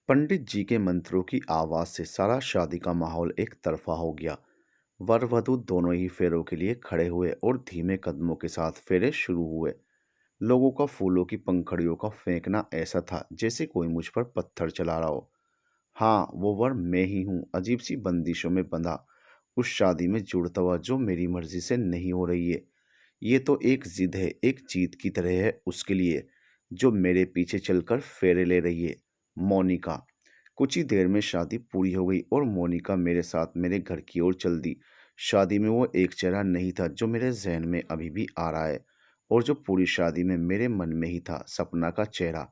पंडित जी के मंत्रों की आवाज से सारा शादी का माहौल एक तरफा हो गया। वर वधू दोनों ही फेरों के लिए खड़े हुए और धीमे कदमों के साथ फेरे शुरू हुए। लोगों का फूलों की पंखड़ियों का फेंकना ऐसा था जैसे कोई मुझ पर पत्थर चला रहा हो। हाँ, वो वर मैं ही हूँ, अजीब सी बंदिशों में बंधा, उस शादी में जुड़ता हुआ जो मेरी मर्जी से नहीं हो रही है। ये तो एक जिद है, एक जीत की तरह है उसके लिए, जो मेरे पीछे चलकर फेरे ले रही है। मोनिका। कुछ ही देर में शादी पूरी हो गई और मोनिका मेरे साथ मेरे घर की ओर चल दी। शादी में वो एक चेहरा नहीं था जो मेरे जहन में अभी भी आ रहा है, और जो पूरी शादी में मेरे मन में ही था, सपना का चेहरा।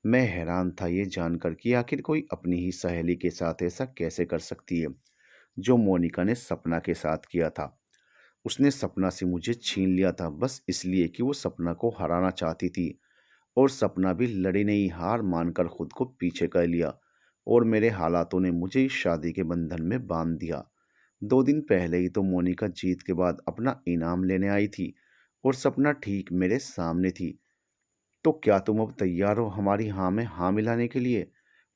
मैं हैरान था ये जानकर कि आखिर कोई अपनी ही सहेली के साथ ऐसा कैसे कर सकती है, जो मोनिका ने सपना के साथ किया था। उसने सपना से मुझे छीन लिया था बस इसलिए कि वो सपना को हराना चाहती थी, और सपना भी लड़ी नहीं, हार मानकर खुद को पीछे कर लिया, और मेरे हालातों ने मुझे इस शादी के बंधन में बांध दिया। 2 दिन पहले ही तो मोनिका जीत के बाद अपना इनाम लेने आई थी, और सपना ठीक मेरे सामने थी। तो क्या तुम अब तैयार हो हमारी हाँ में हाँ मिलाने के लिए?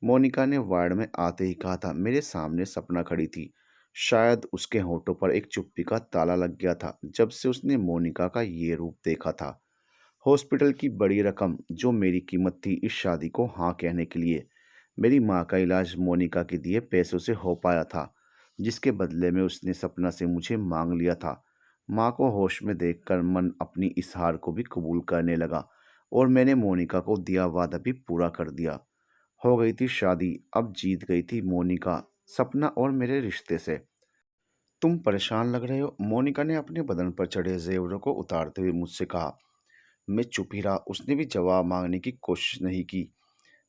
मोनिका ने वार्ड में आते ही कहा था। मेरे सामने सपना खड़ी थी। शायद उसके होठों पर एक चुप्पी का ताला लग गया था जब से उसने मोनिका का ये रूप देखा था। हॉस्पिटल की बड़ी रकम जो मेरी कीमत थी इस शादी को हाँ कहने के लिए, मेरी माँ का इलाज मोनिका के दिए पैसों से हो पाया था, जिसके बदले में उसने सपना से मुझे मांग लिया था। माँ को होश में देखकर मन अपनी इस हार को भी कबूल करने लगा, और मैंने मोनिका को दिया वादा भी पूरा कर दिया। हो गई थी शादी, अब जीत गई थी मोनिका, सपना और मेरे रिश्ते से। तुम परेशान लग रहे हो, मोनिका ने अपने बदन पर चढ़े जेवरों को उतारते हुए मुझसे कहा। मैं चुप ही रहा, उसने भी जवाब मांगने की कोशिश नहीं की।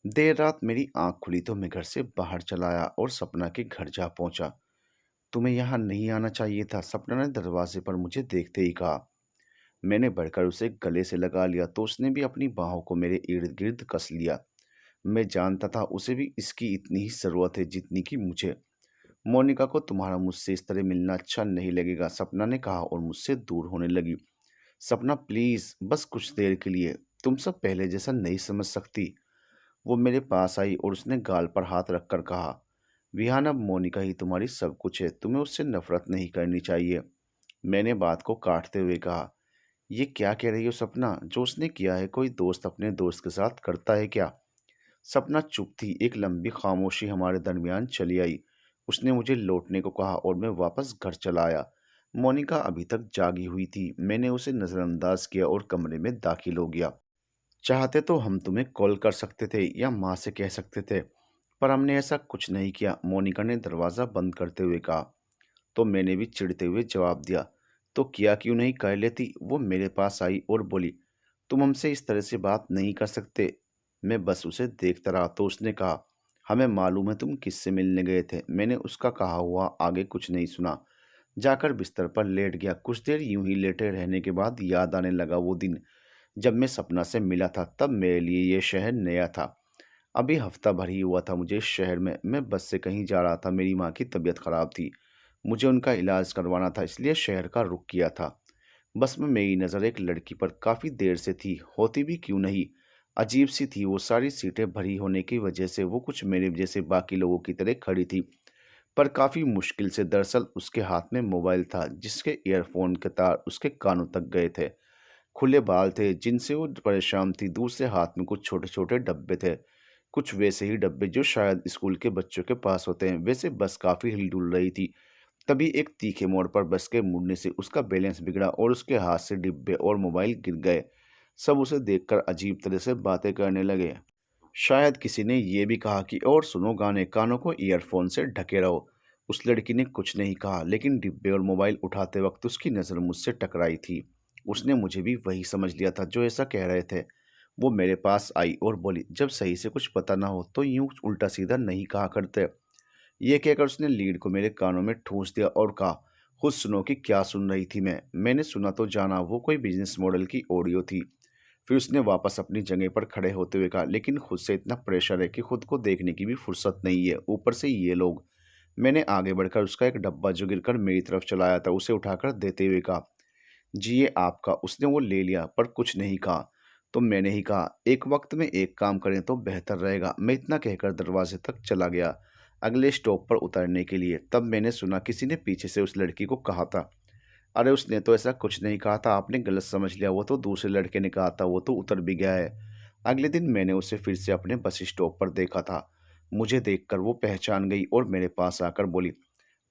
देर रात मेरी आंख खुली तो मैं घर से बाहर चला आया और सपना के घर जा पहुंचा। तुम्हें यहाँ नहीं आना चाहिए था, सपना ने दरवाजे पर मुझे देखते ही कहा। मैंने बढ़कर उसे गले से लगा लिया तो उसने भी अपनी बाहों को मेरे इर्द गिर्द कस लिया। मैं जानता था उसे भी इसकी इतनी ही जरूरत है जितनी कि मुझे। मोनिका को तुम्हारा मुझसे इस तरह मिलना अच्छा नहीं लगेगा, सपना ने कहा और मुझसे दूर होने लगी। सपना प्लीज, बस कुछ देर के लिए, तुम सब पहले जैसा नहीं समझ सकती। वो मेरे पास आई और उसने गाल पर हाथ रखकर कहा। विहान, अब मोनिका ही तुम्हारी सब कुछ है, तुम्हें उससे नफरत नहीं करनी चाहिए। मैंने बात को काटते हुए कहा। ये क्या कह रही हो सपना, जो उसने किया है कोई दोस्त अपने दोस्त के साथ करता है क्या? सपना चुप थी। एक लंबी खामोशी हमारे दरमियान चली आई। उसने मुझे लौटने को कहा और मैं वापस घर चला आया। मोनिका अभी तक जागी हुई थी। मैंने उसे नज़रअंदाज किया और कमरे में दाखिल हो गया। चाहते तो हम तुम्हें कॉल कर सकते थे या माँ से कह सकते थे, पर हमने ऐसा कुछ नहीं किया, मोनिका ने दरवाज़ा बंद करते हुए कहा। तो मैंने भी चिढ़ते हुए जवाब दिया। तो किया क्यों नहीं कर लेती? वो मेरे पास आई और बोली, तुम हमसे इस तरह से बात नहीं कर सकते। मैं बस उसे देखता रहा तो उसने कहा, हमें मालूम है तुम किससे मिलने गए थे। मैंने उसका कहा हुआ आगे कुछ नहीं सुना, जाकर बिस्तर पर लेट गया। कुछ देर यूं ही लेटे रहने के बाद याद आने लगा वो दिन जब मैं सपना से मिला था। तब मेरे लिए ये शहर नया था। अभी हफ्ता भर ही हुआ था मुझे इस शहर में। मैं बस से कहीं जा रहा था, मेरी माँ की तबीयत खराब थी, मुझे उनका इलाज करवाना था, इसलिए शहर का रुख किया था। बस में मेरी नज़र एक लड़की पर काफ़ी देर से थी, होती भी क्यों नहीं, अजीब सी थी वो। सारी सीटें भरी होने की वजह से वो कुछ मेरे जैसे बाकी लोगों की तरह खड़ी थी, पर काफ़ी मुश्किल से। दरअसल उसके हाथ में मोबाइल था जिसके ईयरफोन के तार उसके कानों तक गए थे। खुले बाल थे जिनसे वो परेशान थी। दूसरे हाथ में कुछ छोटे छोटे डब्बे थे, कुछ वैसे ही डब्बे जो शायद स्कूल के बच्चों के पास होते हैं। वैसे बस काफ़ी हिलडुल रही थी। तभी एक तीखे मोड़ पर बस के मुड़ने से उसका बैलेंस बिगड़ा और उसके हाथ से डिब्बे और मोबाइल गिर गए। सब उसे देखकर अजीब तरह से बातें करने लगे। शायद किसी ने ये भी कहा कि और सुनो गाने, कानों को ईयरफोन से ढके रहो। उस लड़की ने कुछ नहीं कहा, लेकिन डिब्बे और मोबाइल उठाते वक्त उसकी नज़र मुझसे टकराई थी। उसने मुझे भी वही समझ लिया था जो ऐसा कह रहे थे। वो मेरे पास आई और बोली, जब सही से कुछ पता ना हो तो यूं उल्टा सीधा नहीं कहा करते। ये कहकर उसने लीड को मेरे कानों में ठूंस दिया और कहा, खुद सुनो कि क्या सुन रही थी मैं। मैंने सुना तो जाना, वो कोई बिजनेस मॉडल की ऑडियो थी। फिर उसने वापस अपनी जगह पर खड़े होते हुए कहा, लेकिन खुद से इतना प्रेशर है कि खुद को देखने की भी फुर्सत नहीं है, ऊपर से ये लोग। मैंने आगे बढ़कर उसका एक डब्बा जो गिरकर मेरी तरफ चलाया था उसे उठाकर देते हुए कहा, जी ये आपका। उसने वो ले लिया पर कुछ नहीं कहा। तो मैंने ही कहा, एक वक्त में एक काम करें तो बेहतर रहेगा। मैं इतना कहकर दरवाजे तक चला गया अगले स्टॉप पर उतरने के लिए। तब मैंने सुना किसी ने पीछे से उस लड़की को कहा था, अरे उसने तो ऐसा कुछ नहीं कहा था, आपने गलत समझ लिया, वो तो दूसरे लड़के ने कहा था, वो तो उतर भी गया है। अगले दिन मैंने उसे फिर से अपने बस स्टॉप पर देखा था। मुझे देखकर वो पहचान गई और मेरे पास आकर बोली,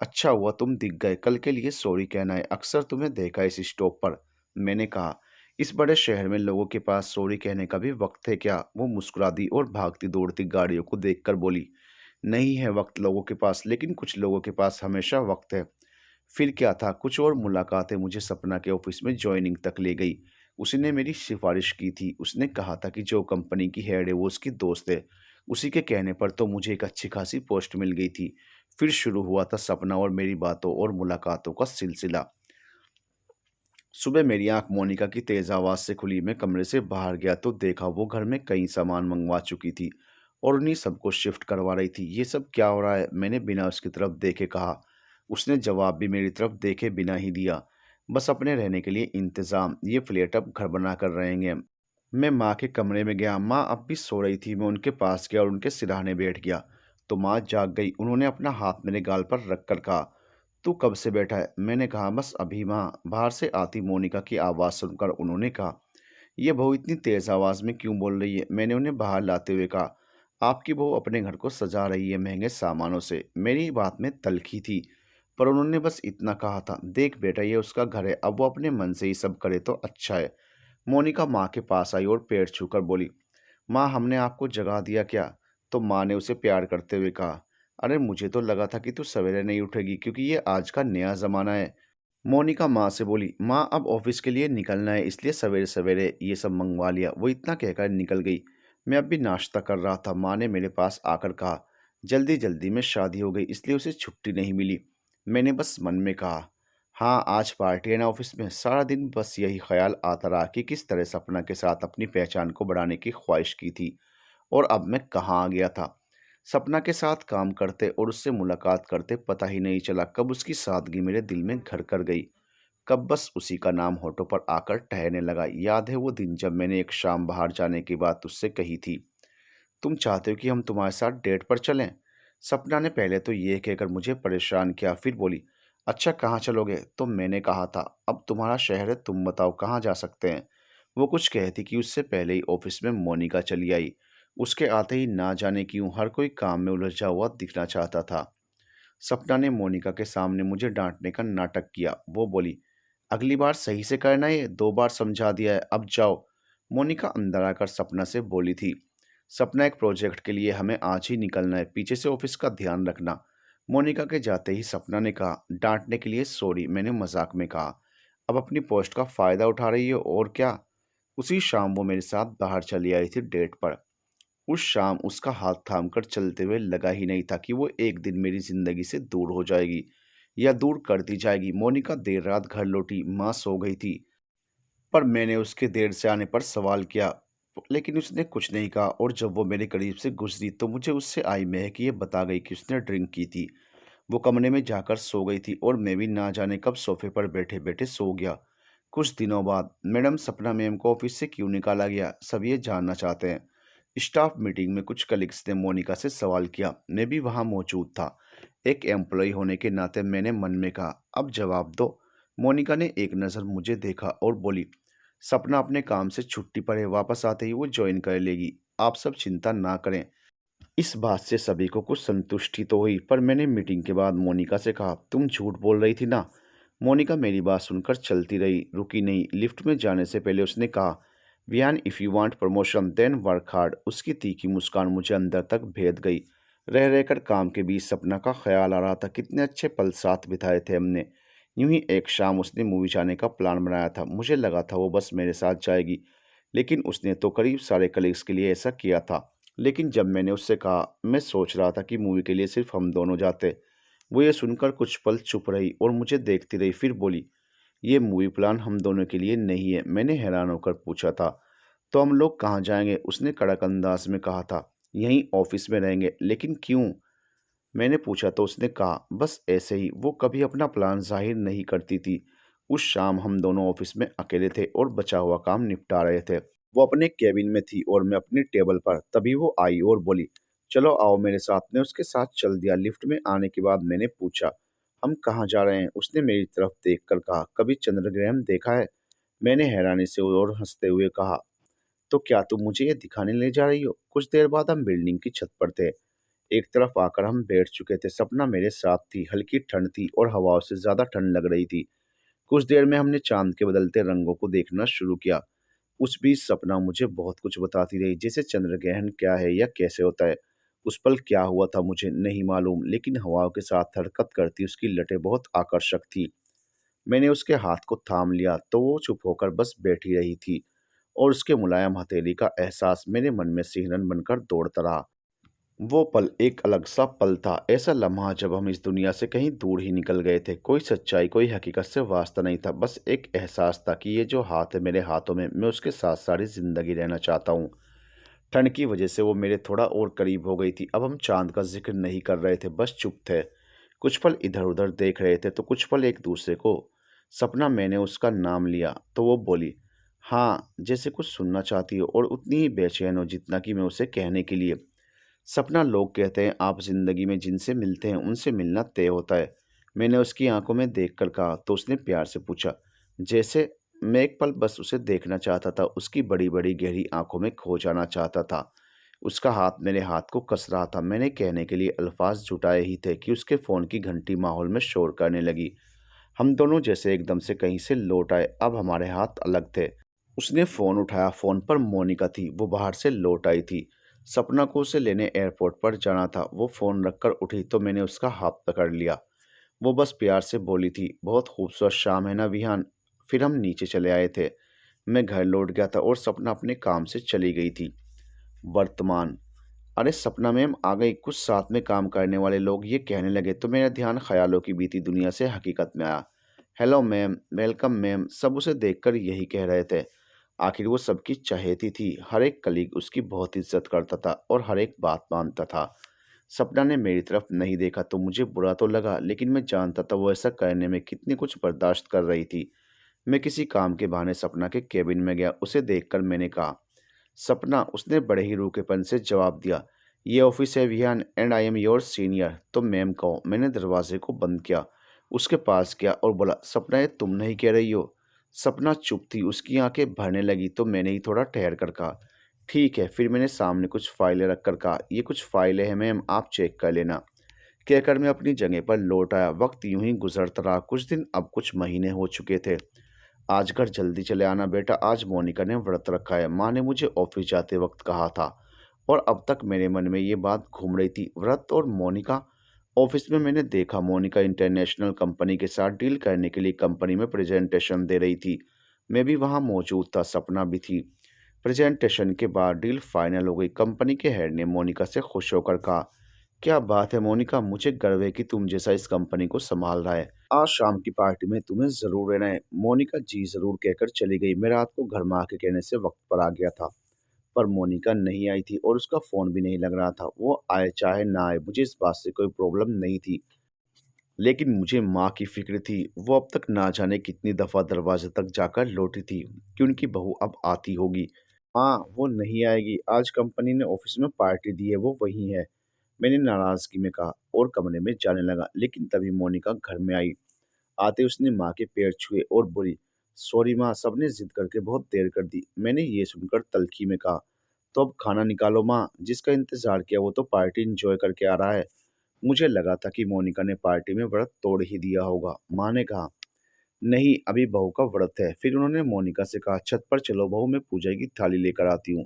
अच्छा हुआ तुम दिख गए, कल के लिए सॉरी कहना है, अक्सर तुम्हें देखा है इस स्टॉप पर। मैंने कहा, इस बड़े शहर में लोगों के पास सॉरी कहने का भी वक्त है क्या? वो मुस्कुरा दी और भागती दौड़ती गाड़ियों को देखकर बोली, नहीं है वक्त लोगों के पास, लेकिन कुछ लोगों के पास हमेशा वक्त है। फिर क्या था, कुछ और मुलाकातें मुझे सपना के ऑफिस में जॉइनिंग तक ले गई। उसने मेरी सिफारिश की थी। उसने कहा था कि जो कंपनी की हेड है वो उसकी दोस्त है। उसी के कहने पर तो मुझे एक अच्छी खासी पोस्ट मिल गई थी। फिर शुरू हुआ था सपना और मेरी बातों और मुलाकातों का सिलसिला। सुबह मेरी आंख मोनिका की तेज आवाज से खुली। मैं कमरे से बाहर गया तो देखा वो घर में कई सामान मंगवा चुकी थी और उन्हीं सबको शिफ्ट करवा रही थी। ये सब क्या हो रहा है? मैंने बिना उसकी तरफ देखे कहा। उसने जवाब भी मेरी तरफ देखे बिना ही दिया, बस अपने रहने के लिए इंतजाम, ये फ्लैट अब घर बना कर रहेंगे। मैं माँ के कमरे में गया। माँ अब भी सो रही थी। मैं उनके पास गया और उनके सिरहाने बैठ गया तो माँ जाग गई। उन्होंने अपना हाथ मेरे गाल पर रख कर कहा, तू कब से बैठा है? मैंने कहा, बस अभी माँ। बाहर से आती मोनिका की आवाज़ सुनकर उन्होंने कहा, ये बहू इतनी तेज़ आवाज़ में क्यों बोल रही है? मैंने उन्हें बाहर लाते हुए कहा, आपकी बहू अपने घर को सजा रही है महंगे सामानों से। मेरी बात में तल्खी थी, पर उन्होंने बस इतना कहा था, देख बेटा ये उसका घर है, अब वो अपने मन से ही सब करे तो अच्छा है। मोनिका माँ के पास आई और पैर छूकर बोली, माँ हमने आपको जगा दिया क्या? तो माँ ने उसे प्यार करते हुए कहा, अरे मुझे तो लगा था कि तू सवेरे नहीं उठेगी क्योंकि ये आज का नया ज़माना है। मोनिका माँ से बोली, माँ अब ऑफिस के लिए निकलना है इसलिए सवेरे सवेरे ये सब मंगवा लिया। वो इतना कहकर निकल गई। मैं अब भी नाश्ता कर रहा था। माँ ने मेरे पास आकर कहा, जल्दी जल्दी में शादी हो गई इसलिए उसे छुट्टी नहीं मिली। मैंने बस मन में कहा, हाँ आज पार्टी है ना ऑफिस में। सारा दिन बस यही ख्याल आता रहा कि किस तरह सपना के साथ अपनी पहचान को बढ़ाने की ख्वाहिश की थी और अब मैं कहाँ आ गया था। सपना के साथ काम करते और उससे मुलाकात करते पता ही नहीं चला कब उसकी सादगी मेरे दिल में घर कर गई, कब बस उसी का नाम होठों पर आकर ठहरने लगा। याद है वो दिन जब मैंने एक शाम बाहर जाने की बात उससे कही थी, तुम चाहते हो कि हम तुम्हारे साथ डेट पर चलें? सपना ने पहले तो ये कहकर मुझे परेशान किया, फिर बोली, अच्छा कहाँ चलोगे? तो मैंने कहा था, अब तुम्हारा शहर है, तुम बताओ कहाँ जा सकते हैं। वो कुछ कहती कि उससे पहले ही ऑफिस में मोनिका चली आई। उसके आते ही ना जाने क्यों हर कोई काम में उलझा हुआ दिखना चाहता था। सपना ने मोनिका के सामने मुझे डांटने का नाटक किया। वो बोली, अगली बार सही से करना, ये 2 बार समझा दिया है, अब जाओ। मोनिका अंदर आकर सपना से बोली थी, सपना एक प्रोजेक्ट के लिए हमें आज ही निकलना है, पीछे से ऑफिस का ध्यान रखना। मोनिका के जाते ही सपना ने कहा, डांटने के लिए सॉरी। मैंने मजाक में कहा, अब अपनी पोस्ट का फायदा उठा रही हो और क्या। उसी शाम वो मेरे साथ बाहर चली आई थी डेट पर। उस शाम उसका हाथ थामकर चलते हुए लगा ही नहीं था कि वो एक दिन मेरी जिंदगी से दूर हो जाएगी या दूर कर दी जाएगी। मोनिका देर रात घर लौटी। माँ सो गई थी, पर मैंने उसके देर से आने पर सवाल किया, लेकिन उसने कुछ नहीं कहा। और जब वो मेरे करीब से गुजरी तो मुझे उससे आई महक ये बता गई कि उसने ड्रिंक की थी। वो कमरे में जाकर सो गई थी और मैं भी ना जाने कब सोफे पर बैठे बैठे सो गया। कुछ दिनों बाद, मैडम सपना मैम को ऑफिस से क्यों निकाला गया, सब ये जानना चाहते हैं। स्टाफ मीटिंग में कुछ कलीग्स ने मोनिका से सवाल किया। मैं भी वहां मौजूद था। एक एम्प्लॉय होने के नाते मैंने मन में कहा, अब जवाब दो। मोनिका ने एक नज़र मुझे देखा और बोली, सपना अपने काम से छुट्टी पर है, वापस आते ही वो ज्वाइन कर लेगी, आप सब चिंता ना करें। इस बात से सभी को कुछ संतुष्टि तो हुई, पर मैंने मीटिंग के बाद मोनिका से कहा, तुम झूठ बोल रही थी ना? मोनिका मेरी बात सुनकर चलती रही, रुकी नहीं। लिफ्ट में जाने से पहले उसने कहा, Viaan if you want promotion then work hard. उसकी तीखी मुस्कान मुझे अंदर तक भेद गई। रह रहकर काम के बीच सपना का ख्याल आ रहा था, कितने अच्छे पल साथ बिताए थे हमने। यूं ही एक शाम उसने मूवी जाने का प्लान बनाया था। मुझे लगा था वो बस मेरे साथ जाएगी, लेकिन उसने तो करीब सारे कलीग्स के लिए ऐसा किया था। लेकिन जब मैंने उससे कहा, मैं सोच रहा था कि मूवी के लिए सिर्फ हम दोनों जाते, वो ये सुनकर कुछ पल चुप रही और मुझे देखती रही। फिर बोली, ये मूवी प्लान हम दोनों के लिए नहीं है। मैंने हैरान होकर पूछा था, तो हम लोग कहाँ जाएंगे? उसने कड़क अंदाज में कहा था, यहीं ऑफिस में रहेंगे। लेकिन क्यों? मैंने पूछा तो उसने कहा, बस ऐसे ही। वो कभी अपना प्लान जाहिर नहीं करती थी। उस शाम हम दोनों ऑफिस में अकेले थे और बचा हुआ काम निपटा रहे थे। वो अपने केबिन में थी और मैं अपनी टेबल पर। तभी वो आई और बोली, चलो आओ मेरे साथ। मैं उसके साथ चल दिया। लिफ्ट में आने के बाद मैंने पूछा, हम कहाँ जा रहे हैं? उसने मेरी तरफ देखकर कहा, कभी चंद्र ग्रहण देखा है? मैंने हैरानी से और हंसते हुए कहा, तो क्या तुम मुझे ये दिखाने ले जा रही हो? कुछ देर बाद हम बिल्डिंग की छत पर थे। एक तरफ आकर हम बैठ चुके थे। सपना मेरे साथ थी। हल्की ठंड थी और हवाओं से ज्यादा ठंड लग रही थी। कुछ देर में हमने चांद के बदलते रंगों को देखना शुरू किया। उस बीच सपना मुझे बहुत कुछ बताती रही, जैसे चंद्र ग्रहण क्या है या कैसे होता है। उस पल क्या हुआ था मुझे नहीं मालूम, लेकिन हवाओं के साथ हरकत करती उसकी लटें बहुत आकर्षक थी। मैंने उसके हाथ को थाम लिया तो वो चुप होकर बस बैठी रही थी, और उसके मुलायम हथेली का एहसास मेरे मन में सिहरन बनकर दौड़ता रहा। वो पल एक अलग सा पल था, ऐसा लम्हा जब हम इस दुनिया से कहीं दूर ही निकल गए थे। कोई सच्चाई, कोई हकीकत से वास्ता नहीं था, बस एक एहसास था कि ये जो हाथ है मेरे हाथों में, मैं उसके साथ सारी जिंदगी रहना चाहता हूँ। ठंड की वजह से वो मेरे थोड़ा और करीब हो गई थी। अब हम चांद का जिक्र नहीं कर रहे थे, बस चुप थे। कुछ पल इधर उधर देख रहे थे तो कुछ पल एक दूसरे को। सपना, मैंने उसका नाम लिया तो वो बोली, हाँ, जैसे कुछ सुनना चाहती हो, और उतनी ही बेचैन हो जितना कि मैं उसे कहने के लिए। सपना, लोग कहते हैं आप जिंदगी में जिनसे मिलते हैं उनसे मिलना तय होता है। मैंने उसकी आंखों में देखकर कहा तो उसने प्यार से पूछा, जैसे? मैं एक पल बस उसे देखना चाहता था, उसकी बड़ी बड़ी गहरी आंखों में खो जाना चाहता था। उसका हाथ मेरे हाथ को कस रहा था। मैंने कहने के लिए अल्फाज जुटाए ही थे कि उसके फ़ोन की घंटी माहौल में शोर करने लगी। हम दोनों जैसे एकदम से कहीं से लौट आए। अब हमारे हाथ अलग थे। उसने फ़ोन उठाया। फ़ोन पर मोनिका थी। वो बाहर से लौट आई थी। सपना को उसे लेने एयरपोर्ट पर जाना था। वो फ़ोन रखकर उठी तो मैंने उसका हाथ पकड़ लिया। वो बस प्यार से बोली थी, बहुत खूबसूरत शाम है ना विहान। फिर हम नीचे चले आए थे। मैं घर लौट गया था और सपना अपने काम से चली गई थी। वर्तमान। अरे सपना मैम आ गई। कुछ साथ में काम करने वाले लोग ये कहने लगे तो मेरा ध्यान ख्यालों की बीती दुनिया से हकीकत में आया। हेलो मैम, वेलकम मैम, सब उसे देखकर यही कह रहे थे। आखिर वो सबकी चहेती थी। हर एक कलीग उसकी बहुत इज्जत करता था और हर एक बात मानता था। सपना ने मेरी तरफ नहीं देखा तो मुझे बुरा तो लगा, लेकिन मैं जानता था वो ऐसा करने में कितनी कुछ बर्दाश्त कर रही थी। मैं किसी काम के बहाने सपना के केबिन में गया। उसे देखकर मैंने कहा, सपना। उसने बड़े ही रूखेपन से जवाब दिया, ये ऑफिस है Vihaan, and I am your senior, तो मैम कहो। मैंने दरवाजे को बंद किया, उसके पास गया और बोला, सपना, ये तुम नहीं कह रही हो? सपना चुप थी। उसकी आंखें भरने लगी तो मैंने ही थोड़ा ठहर कर कहा, ठीक है। फिर मैंने सामने कुछ फाइलें रख कर कहा, ये कुछ फाइलें हैं मैम, आप चेक कर लेना। कहकर मैं अपनी जगह पर लौट आया। वक्त यूं ही गुजरता रहा। कुछ दिन, अब कुछ महीने हो चुके थे। आज घर जल्दी चले आना बेटा, आज मोनिका ने व्रत रखा है, माँ ने मुझे ऑफिस जाते वक्त कहा था। और अब तक मेरे मन में ये बात घूम रही थी, व्रत और मोनिका। ऑफिस में मैंने देखा मोनिका इंटरनेशनल कंपनी के साथ डील करने के लिए कंपनी में प्रेजेंटेशन दे रही थी। मैं भी वहाँ मौजूद था। सपना भी थी। प्रेजेंटेशन के बाद डील फाइनल हो गई। कंपनी के हेड ने मोनिका से खुश होकर कहा, क्या बात है मोनिका, मुझे गर्व है कि तुम जैसा इस कंपनी को संभाल रहा है। आज शाम की पार्टी में तुम्हें जरूर रहना है। मोनिका जी जरूर कहकर चली गई। मैं रात को घर में आके कहने से वक्त पर आ गया था, पर मोनिका नहीं आई थी और उसका फोन भी नहीं लग रहा था। वो आए चाहे ना आए, मुझे इस बात से कोई प्रॉब्लम नहीं थी, लेकिन मुझे माँ की फिक्र थी। वो अब तक ना जाने कितनी दफा दरवाजे तक जाकर लौटी थी कि उनकी बहू अब आती होगी। हाँ, वो नहीं आएगी। आज कंपनी ने ऑफिस में पार्टी दी है, वो वही है, मैंने नाराजगी में कहा और कमरे में जाने लगा। लेकिन तभी मोनिका घर में आई। आते उसने माँ के पैर छुए और बोली, सॉरी माँ, सबने जिद करके बहुत देर कर दी। मैंने ये सुनकर तल्खी में कहा, तो अब खाना निकालो माँ, जिसका इंतजार किया वो तो पार्टी इंजॉय करके आ रहा है। मुझे लगा था कि मोनिका ने पार्टी में व्रत तोड़ ही दिया होगा। माँ ने कहा, नहीं, अभी बहू का व्रत है। फिर उन्होंने मोनिका से कहा, छत पर चलो बहू, मैं पूजा की थाली लेकर आती हूँ।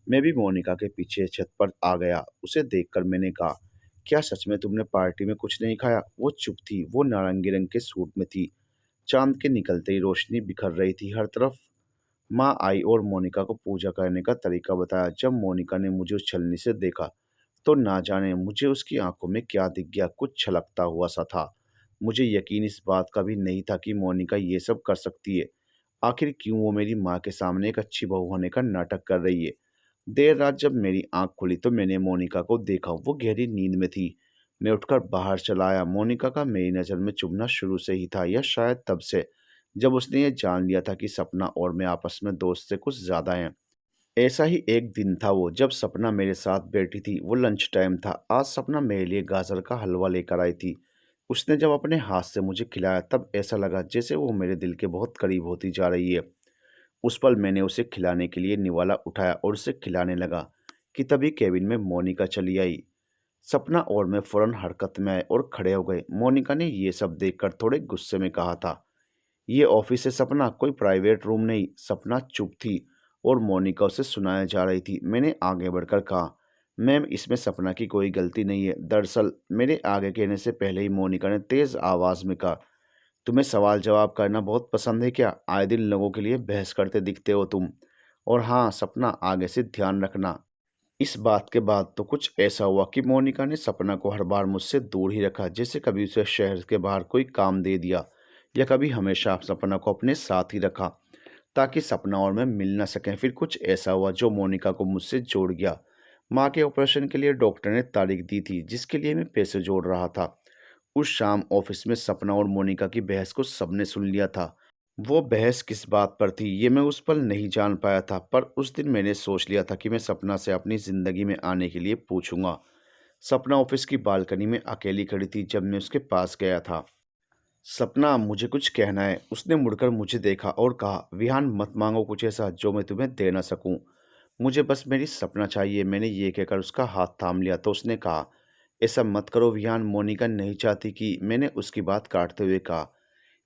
मैं भी मोनिका के पीछे छत पर आ गया। उसे देखकर मैंने कहा, क्या सच में तुमने पार्टी में कुछ नहीं खाया? वो चुप थी। वो नारंगी रंग के सूट में थी। चांद के निकलते ही रोशनी बिखर रही थी हर तरफ। माँ आई और मोनिका को पूजा करने का तरीका बताया। जब मोनिका ने मुझे उछलने से देखा तो ना जाने मुझे उसकी आंखों में क्या दिख गया, कुछ छलकता हुआ सा था। मुझे यकीन इस बात का भी नहीं था कि मोनिका ये सब कर सकती है। आखिर क्यों वो मेरी माँ के सामने एक अच्छी बहू होने का नाटक कर रही है? देर रात जब मेरी आंख खुली तो मैंने मोनिका को देखा। वो गहरी नींद में थी। मैं उठकर बाहर चला आया। मोनिका का मेरी नज़र में चुभना शुरू से ही था, या शायद तब से, जब उसने ये जान लिया था कि सपना और मैं आपस में दोस्त से कुछ ज़्यादा हैं। ऐसा ही एक दिन था वो जब सपना मेरे साथ बैठी थी। वो लंच टाइम था। आज सपना मेरे लिए गाजर का हलवा लेकर आई थी। उसने जब अपने हाथ से मुझे खिलाया तब ऐसा लगा जैसे वो मेरे दिल के बहुत करीब होती जा रही है। उस पल मैंने उसे खिलाने के लिए निवाला उठाया और उसे खिलाने लगा कि तभी केबिन में मोनिका चली आई। सपना और मैं फौरन हरकत में आए और खड़े हो गए। मोनिका ने ये सब देखकर थोड़े गुस्से में कहा था, ये ऑफिस है सपना, कोई प्राइवेट रूम नहीं। सपना चुप थी और मोनिका उसे सुनाया जा रही थी। मैंने आगे बढ़कर कहा, मैम इसमें सपना की कोई गलती नहीं है। दरअसल मेरे आगे कहने से पहले ही मोनिका ने तेज आवाज में कहा, तुम्हें सवाल जवाब करना बहुत पसंद है क्या? आए दिन लोगों के लिए बहस करते दिखते हो तुम। और हाँ सपना, आगे से ध्यान रखना। इस बात के बाद तो कुछ ऐसा हुआ कि मोनिका ने सपना को हर बार मुझसे दूर ही रखा, जैसे कभी उसे शहर के बाहर कोई काम दे दिया या कभी हमेशा सपना को अपने साथ ही रखा ताकि सपना और मैं मिल ना सकें। फिर कुछ ऐसा हुआ जो मोनिका को मुझसे जोड़ गया। माँ के ऑपरेशन के लिए डॉक्टर ने तारीख दी थी जिसके लिए मैं पैसे जोड़ रहा था। उस शाम ऑफिस में सपना और मोनिका की बहस को सबने सुन लिया था। वो बहस किस बात पर थी ये मैं उस पल नहीं जान पाया था, पर उस दिन मैंने सोच लिया था कि मैं सपना से अपनी ज़िंदगी में आने के लिए पूछूंगा। सपना ऑफिस की बालकनी में अकेली खड़ी थी जब मैं उसके पास गया था। सपना, मुझे कुछ कहना है। उसने मुड़कर मुझे देखा और कहा, विहान मत मांगो कुछ ऐसा जो मैं तुम्हें दे ना सकूं। मुझे बस मेरी सपना चाहिए। मैंने ये कहकर उसका हाथ थाम लिया तो उसने कहा, ऐसा मत करो विहान, मोनिका नहीं चाहती कि। मैंने उसकी बात काटते हुए कहा,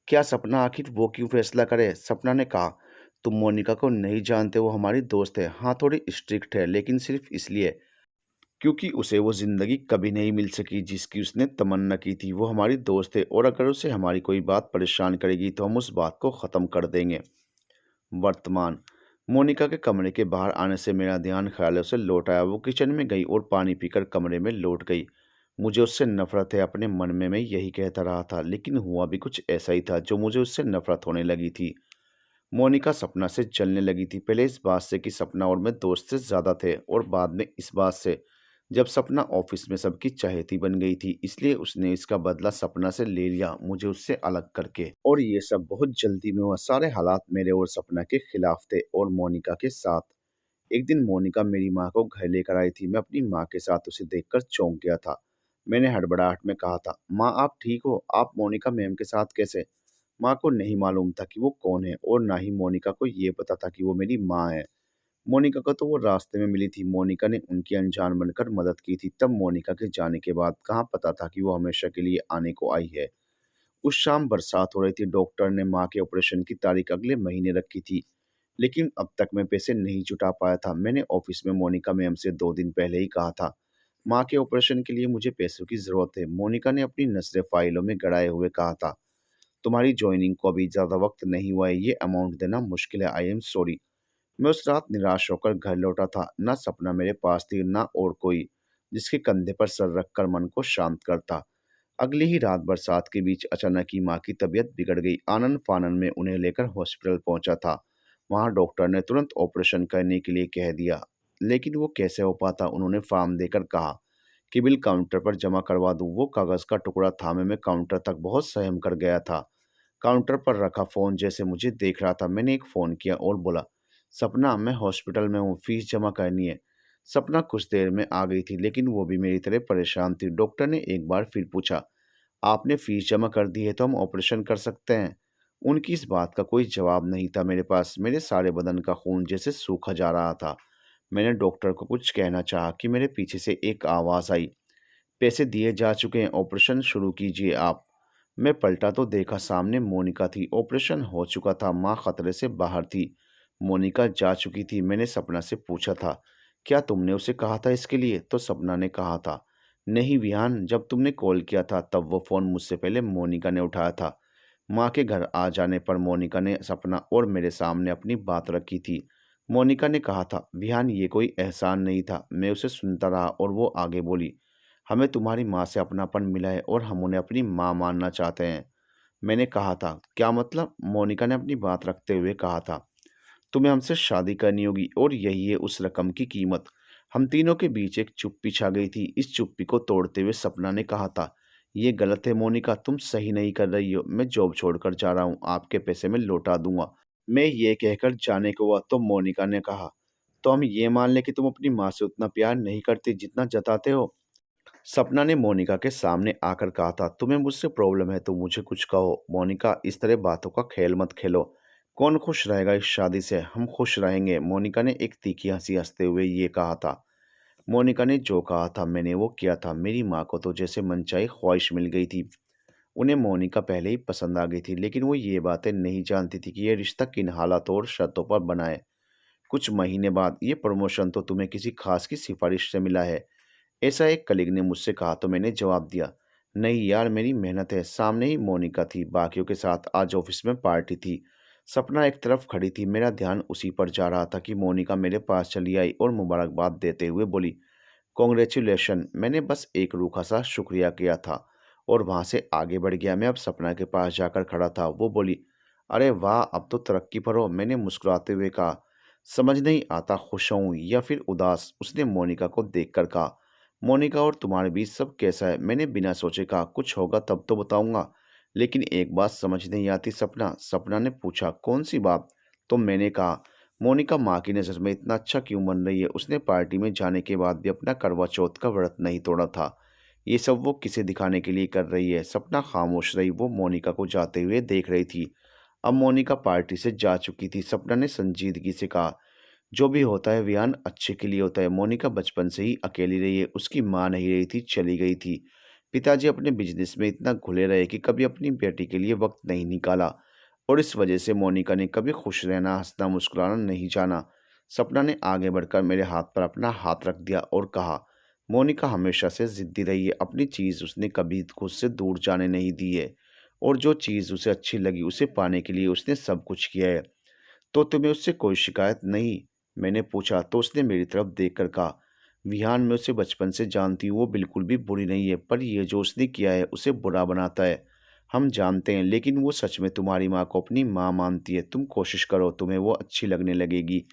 क्या सपना, आखिर वो क्यों फैसला करे? सपना ने कहा, तुम मोनिका को नहीं जानते, वो हमारी दोस्त है। हाँ थोड़ी स्ट्रिक्ट है लेकिन सिर्फ इसलिए क्योंकि उसे वो ज़िंदगी कभी नहीं मिल सकी जिसकी उसने तमन्ना की थी। वो हमारी दोस्त है और अगर उसे हमारी कोई बात परेशान करेगी तो हम उस बात को ख़त्म कर देंगे। वर्तमान। मोनिका के कमरे के बाहर आने से मेरा ध्यान ख्यालों से लौट आया। वो किचन में गई और पानी पीकर कमरे में लौट गई। मुझे उससे नफरत है, अपने मन में मैं यही कहता रहा था, लेकिन हुआ भी कुछ ऐसा ही था जो मुझे उससे नफरत होने लगी थी। मोनिका सपना से जलने लगी थी, पहले इस बात से कि सपना और मैं दोस्त से ज़्यादा थे, और बाद में इस बात से जब सपना ऑफिस में सबकी चहेती बन गई थी। इसलिए उसने इसका बदला सपना से ले लिया, मुझे उससे अलग करके। और ये सब बहुत जल्दी में हुआ। सारे हालात मेरे और सपना के खिलाफ थे और मोनिका के साथ। एक दिन मोनिका मेरी माँ को घर लेकर आई थी। मैं अपनी माँ के साथ उसे देखकर चौंक गया था। मैंने हड़बड़ाहट में कहा था, माँ आप ठीक हो? आप मोनिका मैम के साथ कैसे? माँ को नहीं मालूम था कि वो कौन है और ना ही मोनिका को ये पता था कि वो मेरी माँ है। मोनिका को तो वो रास्ते में मिली थी। मोनिका ने उनकी अनजान बनकर मदद की थी। तब मोनिका के जाने के बाद कहाँ पता था कि वो हमेशा के लिए आने को आई है। उस शाम बरसात हो रही थी। डॉक्टर ने माँ के ऑपरेशन की तारीख अगले महीने रखी थी, लेकिन अब तक मैं पैसे नहीं जुटा पाया था। मैंने ऑफिस में मोनिका मैम से 2 दिन पहले ही कहा था, माँ के ऑपरेशन के लिए मुझे पैसों की ज़रूरत है। मोनिका ने अपनी नज़रें फाइलों में गड़ाए हुए कहा था, तुम्हारी ज्वाइनिंग को अभी ज़्यादा वक्त नहीं हुआ है, ये अमाउंट देना मुश्किल है, आई एम सॉरी। मैं उस रात निराश होकर घर लौटा था। ना सपना मेरे पास थी, ना और कोई जिसके कंधे पर सर रखकर मन को शांत करता। अगली ही रात बरसात के बीच अचानक ही माँ की तबीयत बिगड़ गई। आनन फानन में उन्हें लेकर हॉस्पिटल पहुंचा था। वहां डॉक्टर ने तुरंत ऑपरेशन करने के लिए कह दिया, लेकिन वो कैसे हो पाता? उन्होंने फार्म देकर कहा कि बिल काउंटर पर जमा करवा दूं। वो कागज का टुकड़ा थामे मैं काउंटर तक बहुत सहम कर गया था। काउंटर पर रखा फ़ोन जैसे मुझे देख रहा था। मैंने एक फ़ोन किया और बोला, सपना मैं हॉस्पिटल में हूँ, फीस जमा करनी है। सपना कुछ देर में आ गई थी, लेकिन वो भी मेरी तरह परेशान थी। डॉक्टर ने एक बार फिर पूछा, आपने फीस जमा कर दी है तो हम ऑपरेशन कर सकते हैं। उनकी इस बात का कोई जवाब नहीं था मेरे पास। मेरे सारे बदन का खून जैसे सूखा जा रहा था। मैंने डॉक्टर को कुछ कहना चाहा कि मेरे पीछे से एक आवाज़ आई, पैसे दिए जा चुके हैं, ऑपरेशन शुरू कीजिए आप। मैं पलटा तो देखा सामने मोनिका थी। ऑपरेशन हो चुका था, माँ खतरे से बाहर थी। मोनिका जा चुकी थी। मैंने सपना से पूछा था, क्या तुमने उसे कहा था इसके लिए? तो सपना ने कहा था, नहीं विहान, जब तुमने कॉल किया था तब वो फ़ोन मुझसे पहले मोनिका ने उठाया था। माँ के घर आ जाने पर मोनिका ने सपना और मेरे सामने अपनी बात रखी थी। मोनिका ने कहा था, विहान ये कोई एहसान नहीं था। मैं उसे सुनता रहा और वो आगे बोली, हमें तुम्हारी माँ से अपनापन मिला है और हम उन्हें अपनी माँ मानना चाहते हैं। मैंने कहा था, क्या मतलब? मोनिका ने अपनी बात रखते हुए कहा था, तुम्हें हमसे शादी करनी होगी और यही है उस रकम की कीमत। हम तीनों के बीच एक चुप्पी छा गई थी। इस चुप्पी को तोड़ते हुए सपना ने कहा था, ये गलत है मोनिका, तुम सही नहीं कर रही हो। मैं जॉब छोड़कर जा रहा हूँ, आपके पैसे मैं लौटा दूंगा। मैं ये कहकर जाने को हुआ तो मोनिका ने कहा, तो हम ये मान लें कि तुम अपनी माँ से उतना प्यार नहीं करती जितना जताते हो। सपना ने मोनिका के सामने आकर कहा था, तुम्हें मुझसे प्रॉब्लम है तो मुझे कुछ कहो। मोनिका, इस तरह बातों का खेल मत खेलो। कौन खुश रहेगा इस शादी से? हम खुश रहेंगे। मोनिका ने एक तीखी हंसी हंसते हुए ये कहा था। मोनिका ने जो कहा था मैंने वो किया था। मेरी माँ को तो जैसे मनचाही ख्वाहिश मिल गई थी। उन्हें मोनिका पहले ही पसंद आ गई थी, लेकिन वो ये बातें नहीं जानती थी कि ये रिश्ता किन हालातों और शर्तों पर बना है। कुछ महीने बाद, ये प्रमोशन तो तुम्हें किसी खास की सिफारिश से मिला है, ऐसा एक कलीग ने मुझसे कहा तो मैंने जवाब दिया, नहीं यार, मेरी मेहनत है। सामने ही मोनिका थी, बाकियों के साथ आज ऑफिस में पार्टी थी। सपना एक तरफ खड़ी थी, मेरा ध्यान उसी पर जा रहा था कि मोनिका मेरे पास चली आई और मुबारकबाद देते हुए बोली, कॉन्ग्रेचुलेशन। मैंने बस एक रूखा सा शुक्रिया किया था और वहाँ से आगे बढ़ गया। मैं अब सपना के पास जाकर खड़ा था। वो बोली, अरे वाह, अब तो तरक्की पर हो। मैंने मुस्कुराते हुए कहा, समझ नहीं आता खुश हूँ या फिर उदास। उसने मोनिका को देखकर कहा, मोनिका, और तुम्हारे बीच सब कैसा है? मैंने बिना सोचे कहा, कुछ होगा तब तो बताऊंगा, लेकिन एक बात समझ नहीं आती सपना। सपना ने पूछा, कौन सी बात? तो मैंने कहा, मोनिका माँ की नज़र में इतना अच्छा क्यों बन रही है? उसने पार्टी में जाने के बाद भी अपना करवा चौथ का व्रत नहीं तोड़ा था। ये सब वो किसे दिखाने के लिए कर रही है? सपना खामोश रही। वो मोनिका को जाते हुए देख रही थी। अब मोनिका पार्टी से जा चुकी थी। सपना ने संजीदगी से कहा, जो भी होता है विहान अच्छे के लिए होता है। मोनिका बचपन से ही अकेली रही है। उसकी माँ नहीं रही थी, चली गई थी। पिताजी अपने बिजनेस में इतना घुले रहे कि कभी अपनी बेटी के लिए वक्त नहीं निकाला, और इस वजह से मोनिका ने कभी खुश रहना, हंसना, मुस्कुराना नहीं जाना। सपना ने आगे बढ़कर मेरे हाथ पर अपना हाथ रख दिया और कहा, मोनिका हमेशा से जिद्दी रही है। अपनी चीज़ उसने कभी खुद से दूर जाने नहीं दी है, और जो चीज़ उसे अच्छी लगी उसे पाने के लिए उसने सब कुछ किया है। तो तुम्हें उससे कोई शिकायत नहीं? मैंने पूछा तो उसने मेरी तरफ देखकर कहा, विहान, मैं उसे बचपन से जानती हूँ, वो बिल्कुल भी बुरी नहीं है, पर ये जो उसने किया है उसे बुरा बनाता है। हम जानते हैं, लेकिन वो सच में तुम्हारी माँ को अपनी माँ मानती है। तुम कोशिश करो, तुम्हें वो अच्छी लगने लगेगी।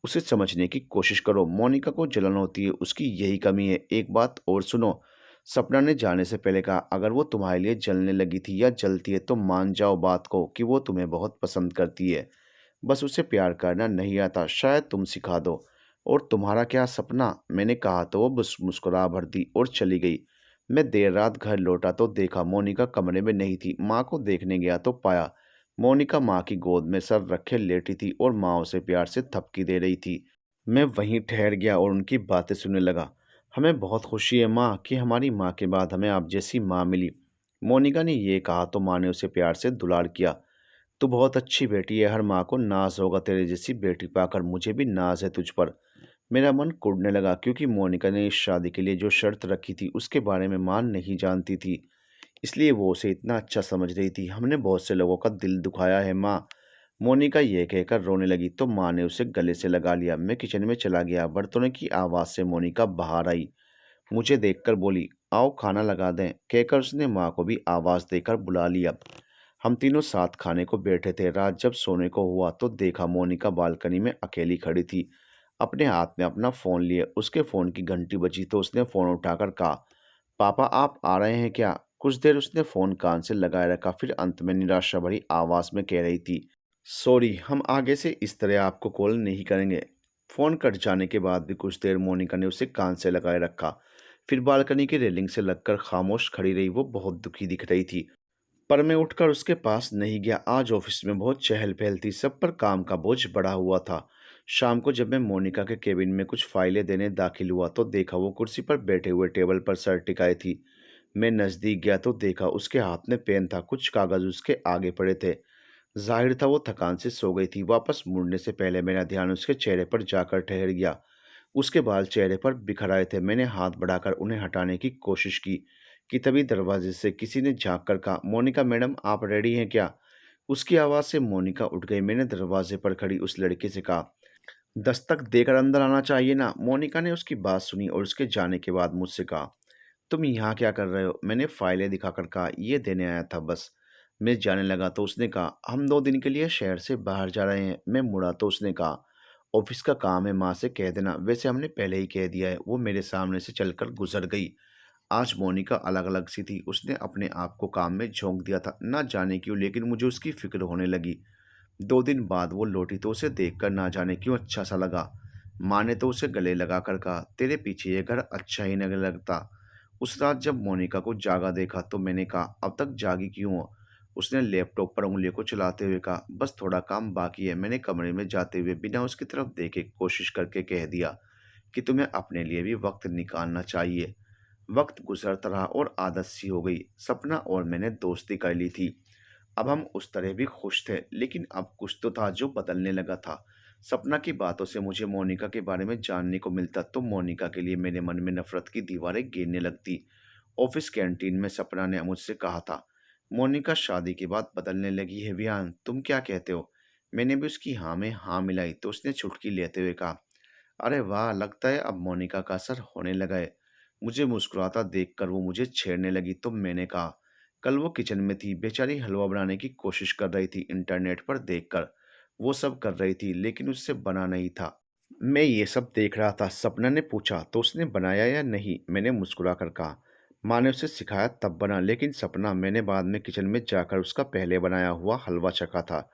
उसे समझने की कोशिश करो। मोनिका को जलन होती है, उसकी यही कमी है। एक बात और सुनो, सपना ने जाने से पहले कहा, अगर वो तुम्हारे लिए जलने लगी थी या जलती है तो मान जाओ बात को कि वो तुम्हें बहुत पसंद करती है। बस उसे प्यार करना नहीं आता, शायद तुम सिखा दो। और तुम्हारा क्या सपना? मैंने कहा तो वो बस मुस्कुरा भर दी और चली गई। मैं देर रात घर लौटा तो देखा मोनिका कमरे में नहीं थी। माँ को देखने गया तो पाया मोनिका माँ की गोद में सर रखे लेटी थी और माँ उसे प्यार से थपकी दे रही थी। मैं वहीं ठहर गया और उनकी बातें सुनने लगा। हमें बहुत खुशी है माँ कि हमारी माँ के बाद हमें आप जैसी माँ मिली। मोनिका ने ये कहा तो माँ ने उसे प्यार से दुलार किया। तू बहुत अच्छी बेटी है, हर माँ को नाज होगा तेरे जैसी बेटी पाकर। मुझे भी नाज है तुझ पर। मेरा मन कुढ़ने लगा, क्योंकि मोनिका ने इस शादी के लिए जो शर्त रखी थी उसके बारे में माँ नहीं जानती थी, इसलिए वो उसे इतना अच्छा समझ रही थी। हमने बहुत से लोगों का दिल दुखाया है माँ। मोनिका ये कहकर रोने लगी तो माँ ने उसे गले से लगा लिया। मैं किचन में चला गया। बर्तनों की आवाज़ से मोनिका बाहर आई। मुझे देखकर बोली, आओ खाना लगा दें। कहकर उसने माँ को भी आवाज़ देकर बुला लिया। हम तीनों साथ खाने को बैठे थे। रात जब सोने को हुआ तो देखा मोनिका बालकनी में अकेली खड़ी थी, अपने हाथ में अपना फ़ोन लिए। उसके फ़ोन की घंटी बजी तो उसने फ़ोन उठाकर कहा, पापा आप आ रहे हैं क्या? कुछ देर उसने फ़ोन कान से लगाए रखा, फिर अंत में निराशा भरी आवाज़ में कह रही थी, सॉरी, हम आगे से इस तरह आपको कॉल नहीं करेंगे। फ़ोन कट जाने के बाद भी कुछ देर मोनिका ने उसे कान से लगाए रखा, फिर बालकनी की रेलिंग से लगकर खामोश खड़ी रही। वो बहुत दुखी दिख रही थी, पर मैं उठकर उसके पास नहीं गया। आज ऑफिस में बहुत चहल पहल थी, सब पर काम का बोझ बढ़ा हुआ था। शाम को जब मैं मोनिका के केबिन में कुछ फाइलें देने दाखिल हुआ तो देखा वो कुर्सी पर बैठे हुए टेबल पर सर टिकाए थी। मैं नज़दीक गया तो देखा उसके हाथ में पेन था, कुछ कागज़ उसके आगे पड़े थे। जाहिर था वो थकान से सो गई थी। वापस मुड़ने से पहले मेरा ध्यान उसके चेहरे पर जाकर ठहर गया। उसके बाल चेहरे पर बिखर आए थे। मैंने हाथ बढ़ाकर उन्हें हटाने की कोशिश की कि तभी दरवाजे से किसी ने झांक कर कहा, मोनिका मैडम, आप रेडी हैं क्या? उसकी आवाज़ से मोनिका उठ गई। मैंने दरवाजे पर खड़ी उस लड़की से कहा, दस्तक देकर अंदर आना चाहिए ना। मोनिका ने उसकी बात सुनी और उसके जाने के बाद मुझसे कहा, तुम यहाँ क्या कर रहे हो? मैंने फाइलें दिखाकर कहा, ये देने आया था बस। मैं जाने लगा तो उसने कहा, हम 2 दिन के लिए शहर से बाहर जा रहे हैं। मैं मुड़ा तो उसने कहा, ऑफिस का काम है, माँ से कह देना। वैसे हमने पहले ही कह दिया है। वो मेरे सामने से चलकर गुजर गई। आज मोनिका अलग अलग सी थी। उसने अपने आप को काम में झोंक दिया था, ना जाने क्यों, लेकिन मुझे उसकी फिक्र होने लगी। 2 दिन बाद वो लौटी तो उसे देखकर ना जाने क्यों अच्छा सा लगा। माँ ने तो उसे गले लगाकर कहा, तेरे पीछे ये घर अच्छा ही नहीं लगता। उस रात जब मोनिका को जागा देखा तो मैंने कहा, अब तक जागी क्यों हो? उसने लैपटॉप पर उंगलियों को चलाते हुए कहा, बस थोड़ा काम बाकी है। मैंने कमरे में जाते हुए बिना उसकी तरफ देखे कोशिश करके कह दिया कि तुम्हें अपने लिए भी वक्त निकालना चाहिए। वक्त गुजरता रहा और आदत सी हो गई। सपना और मैंने दोस्ती कर ली थी। अब हम उस तरह भी खुश थे, लेकिन अब कुछ तो था जो बदलने लगा था। सपना की बातों से मुझे मोनिका के बारे में जानने को मिलता तो मोनिका के लिए मेरे मन में नफरत की दीवारें गिरने लगती। ऑफिस कैंटीन में सपना ने मुझसे कहा था, मोनिका शादी के बाद बदलने लगी है विहान, तुम क्या कहते हो? मैंने भी उसकी हाँ में हाँ मिलाई तो उसने चुटकी लेते हुए कहा, अरे वाह, लगता है अब मोनिका का असर होने लगा है। मुझे मुस्कुराता देखकर वो मुझे छेड़ने लगी तो मैंने कहा, कल वो किचन में थी, बेचारी हलवा बनाने की कोशिश कर रही थी, इंटरनेट पर देखकर। वो सब कर रही थी लेकिन उससे बना नहीं था। मैं ये सब देख रहा था। सपना ने पूछा, तो उसने बनाया या नहीं? मैंने मुस्कुरा कर कहा, माँ ने उसे सिखाया तब बना। लेकिन सपना, मैंने बाद में किचन में जाकर उसका पहले बनाया हुआ हलवा चखा था,